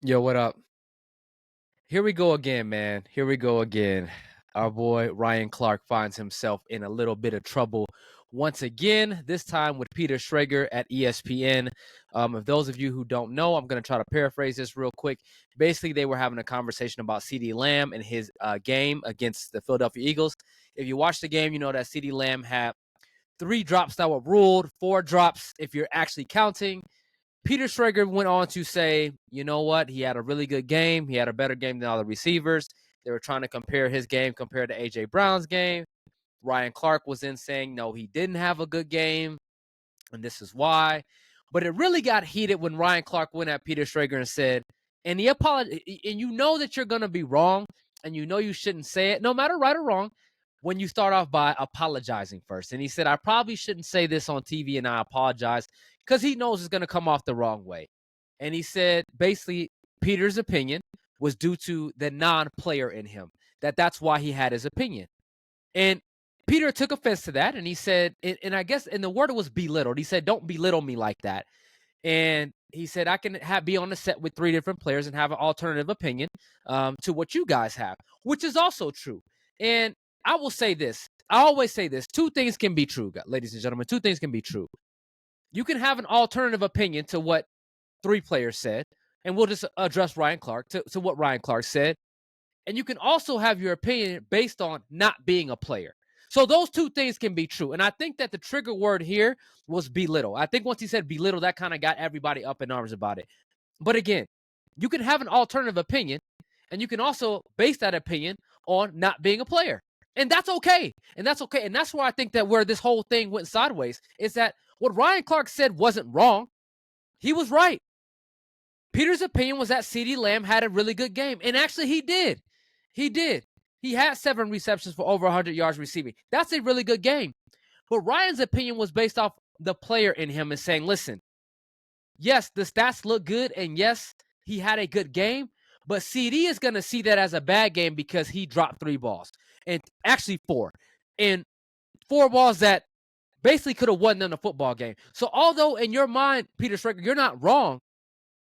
Yo, what up? Here we go again, man. Here we go again. Our boy Ryan Clark finds himself in a little bit of trouble once again, this time with Peter Schrager at ESPN. If those of you who don't know, I'm going to try to paraphrase this real quick. Basically, they were having a conversation about CeeDee Lamb and his game against the Philadelphia Eagles. If you watch the game, you know that CeeDee Lamb had 3 drops that were ruled, 4 drops if you're actually counting. Peter Schrager went on to say, you know what? He had a really good game. He had a better game than all the receivers. They were trying to compare his game compared to A.J. Brown's game. Ryan Clark was in saying, no, he didn't have a good game, and this is why. But it really got heated when Ryan Clark went at Peter Schrager and said, and he apologized, and you know that you're going to be wrong, and you know you shouldn't say it, no matter right or wrong, when you start off by apologizing first. And he said, I probably shouldn't say this on TV, and I apologize, because he knows it's going to come off the wrong way. And he said, basically, Peter's opinion was due to the non-player in him, that's why he had his opinion. And Peter took offense to that, and he said, and I guess in the word it was belittled. He said, don't belittle me like that. And he said, I can be on the set with 3 different players and have an alternative opinion to what you guys have, which is also true. And I will say this. I always say this. 2 things can be true, ladies and gentlemen. 2 things can be true. You can have an alternative opinion to what 3 players said, and we'll just address Ryan Clark to what Ryan Clark said. And you can also have your opinion based on not being a player. So those 2 things can be true. And I think that the trigger word here was belittle. I think once he said belittle, that kind of got everybody up in arms about it. But again, you can have an alternative opinion, and you can also base that opinion on not being a player. And that's okay. And that's okay. And that's where I think that where this whole thing went sideways is that what Ryan Clark said wasn't wrong. He was right. Peter's opinion was that CeeDee Lamb had a really good game. And actually, he did. He did. He had 7 receptions for over 100 yards receiving. That's a really good game. But Ryan's opinion was based off the player in him and saying, listen, yes, the stats look good, and yes, he had a good game, but CD is going to see that as a bad game because he dropped 3 balls, and actually 4, and 4 balls that basically could have won them the football game. So although in your mind, Peter Schrager, you're not wrong,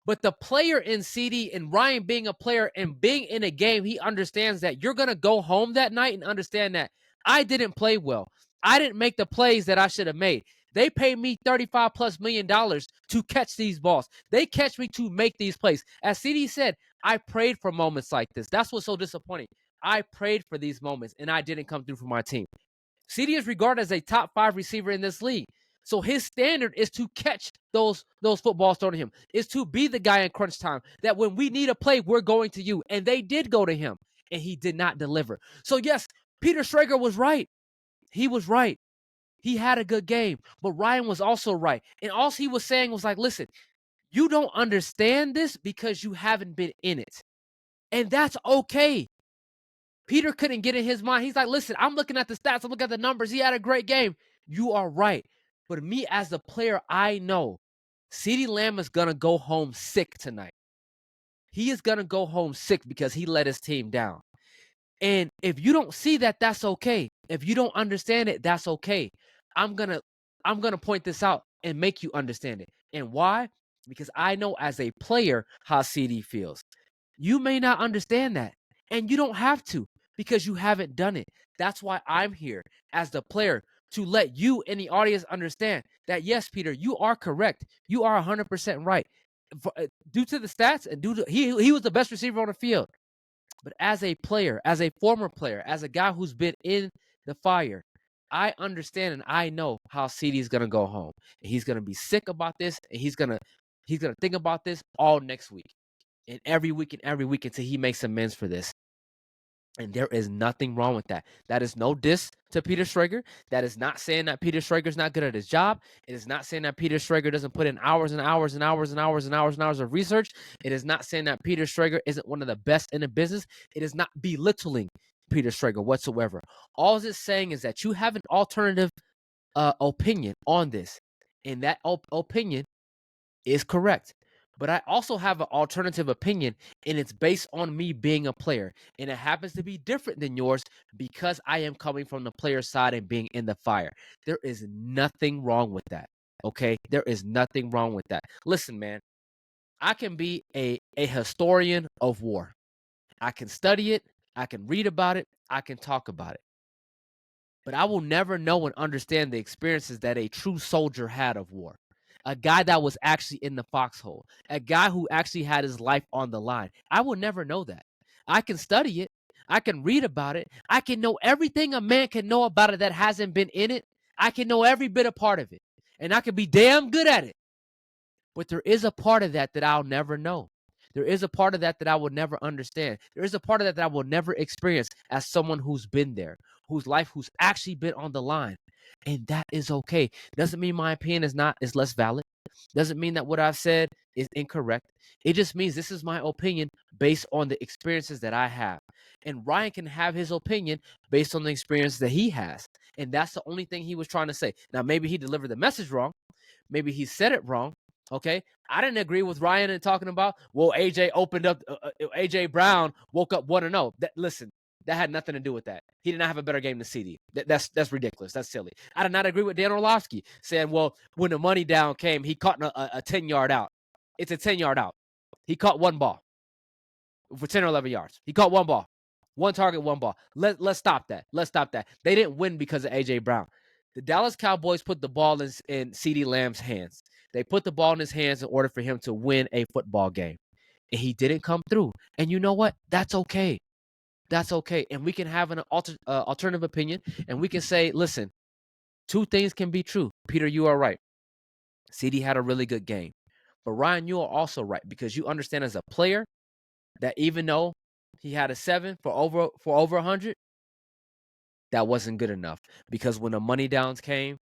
but the player in CD and Ryan being a player and being in a game, he understands that you're going to go home that night and understand that I didn't play well. I didn't make the plays that I should have made. They paid me $35+ million to catch these balls. They catch me to make these plays. As CD said, I prayed for moments like this. That's what's so disappointing. I prayed for these moments, and I didn't come through for my team. CD is regarded as a top 5 receiver in this league. So his standard is to catch those footballs thrown to him, is to be the guy in crunch time, that when we need a play, we're going to you. And they did go to him, and he did not deliver. So yes, Peter Schrager was right. He was right. He had a good game, but Ryan was also right. And all he was saying was like, listen, you don't understand this because you haven't been in it. And that's okay. Peter couldn't get in his mind. He's like, listen, I'm looking at the stats. I'm looking at the numbers. He had a great game. You are right. But me as a player, I know CeeDee Lamb is going to go home sick tonight. He is going to go home sick because he let his team down. And if you don't see that, that's okay. If you don't understand it, that's okay. I'm going to point this out and make you understand it. And why? Because I know as a player how CD feels. You may not understand that, and you don't have to because you haven't done it. That's why I'm here as the player to let you and the audience understand that, yes, Peter, you are correct. You are 100% right. Due to the stats and due to he was the best receiver on the field. But as a player, as a former player, as a guy who's been in the fire, I understand and I know how CD is gonna go home. And he's gonna be sick about this, and he's gonna think about this all next week and every week until he makes amends for this. And there is nothing wrong with that. That is no diss to Peter Schrager. That is not saying that Peter Schrager is not good at his job. It is not saying that Peter Schrager doesn't put in hours and hours and hours and hours and hours and hours of research. It is not saying that Peter Schrager isn't one of the best in the business. It is not belittling Peter Schrager whatsoever. All it's saying is that you have an alternative opinion on this, and that opinion is correct. But I also have an alternative opinion, and it's based on me being a player. And it happens to be different than yours because I am coming from the player side and being in the fire. There is nothing wrong with that. Okay? There is nothing wrong with that. Listen, man, I can be a historian of war. I can study it, I can read about it, I can talk about it. But I will never know and understand the experiences that a true soldier had of war. A guy that was actually in the foxhole, a guy who actually had his life on the line. I will never know that. I can study it, I can read about it, I can know everything a man can know about it that hasn't been in it. I can know every bit a part of it, and I can be damn good at it. But there is a part of that that I'll never know. There is a part of that that I will never understand. There is a part of that that I will never experience as someone who's been there, who's actually been on the line. And that is okay. Doesn't mean my opinion is less valid. Doesn't mean that what I've said is incorrect. It just means this is my opinion based on the experiences that I have. And Ryan can have his opinion based on the experience that he has. And that's the only thing he was trying to say. Now, maybe he delivered the message wrong. Maybe he said it wrong. Okay. I didn't agree with Ryan in talking about, well, AJ opened up, AJ Brown woke up 1-0. Listen, that had nothing to do with that. He did not have a better game than CD. That's ridiculous. That's silly. I did not agree with Dan Orlovsky saying, well, when the money down came, he caught a 10-yard out. It's a 10-yard out. He caught one ball for 10 or 11 yards. He caught one ball. One target, one ball. Let's stop that. Let's stop that. They didn't win because of AJ Brown. The Dallas Cowboys put the ball in CeeDee Lamb's hands. They put the ball in his hands in order for him to win a football game. And he didn't come through. And you know what? That's okay. That's okay. And we can have an alternative opinion. And we can say, listen, two things can be true. Peter, you are right. CeeDee had a really good game. But Ryan, you are also right, because you understand as a player that even though he had a 7 for over 100, that wasn't good enough, because when the money downs came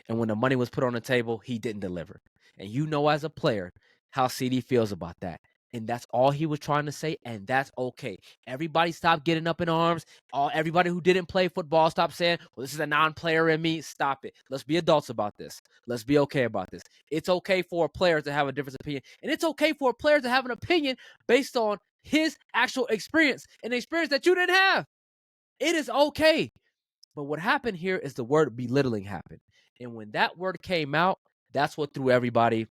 and when the money was put on the table, he didn't deliver. And you know, as a player, how CD feels about that. And that's all he was trying to say, and that's okay. Everybody stop getting up in arms. Everybody who didn't play football, stop saying, well, this is a non-player in me. Stop it. Let's be adults about this. Let's be okay about this. It's okay for a player to have a different opinion. And it's okay for a player to have an opinion based on his actual experience, an experience that you didn't have. It is okay. But what happened here is the word belittling happened. And when that word came out, that's what threw everybody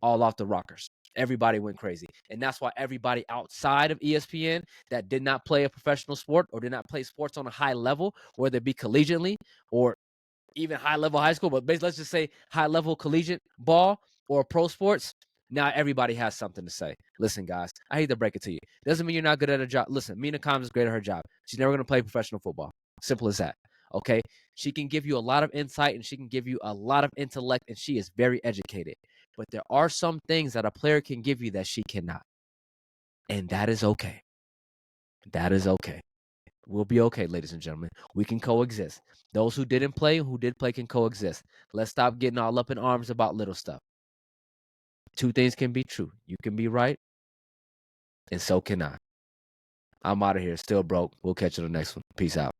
all off the rockers. Everybody went crazy. And that's why everybody outside of ESPN that did not play a professional sport or did not play sports on a high level, whether it be collegiately or even high level high school, but let's just say high level collegiate ball or pro sports, now everybody has something to say. Listen, guys, I hate to break it to you. Doesn't mean you're not good at a job. Listen, Mina Kimes is great at her job. She's never going to play professional football. Simple as that. Okay. She can give you a lot of insight and she can give you a lot of intellect, and she is very educated. But there are some things that a player can give you that she cannot. And that is okay. That is okay. We'll be okay, ladies and gentlemen. We can coexist. Those who didn't play and who did play can coexist. Let's stop getting all up in arms about little stuff. Two things can be true. You can be right, and so can I. I'm out of here. Still broke. We'll catch you on the next one. Peace out.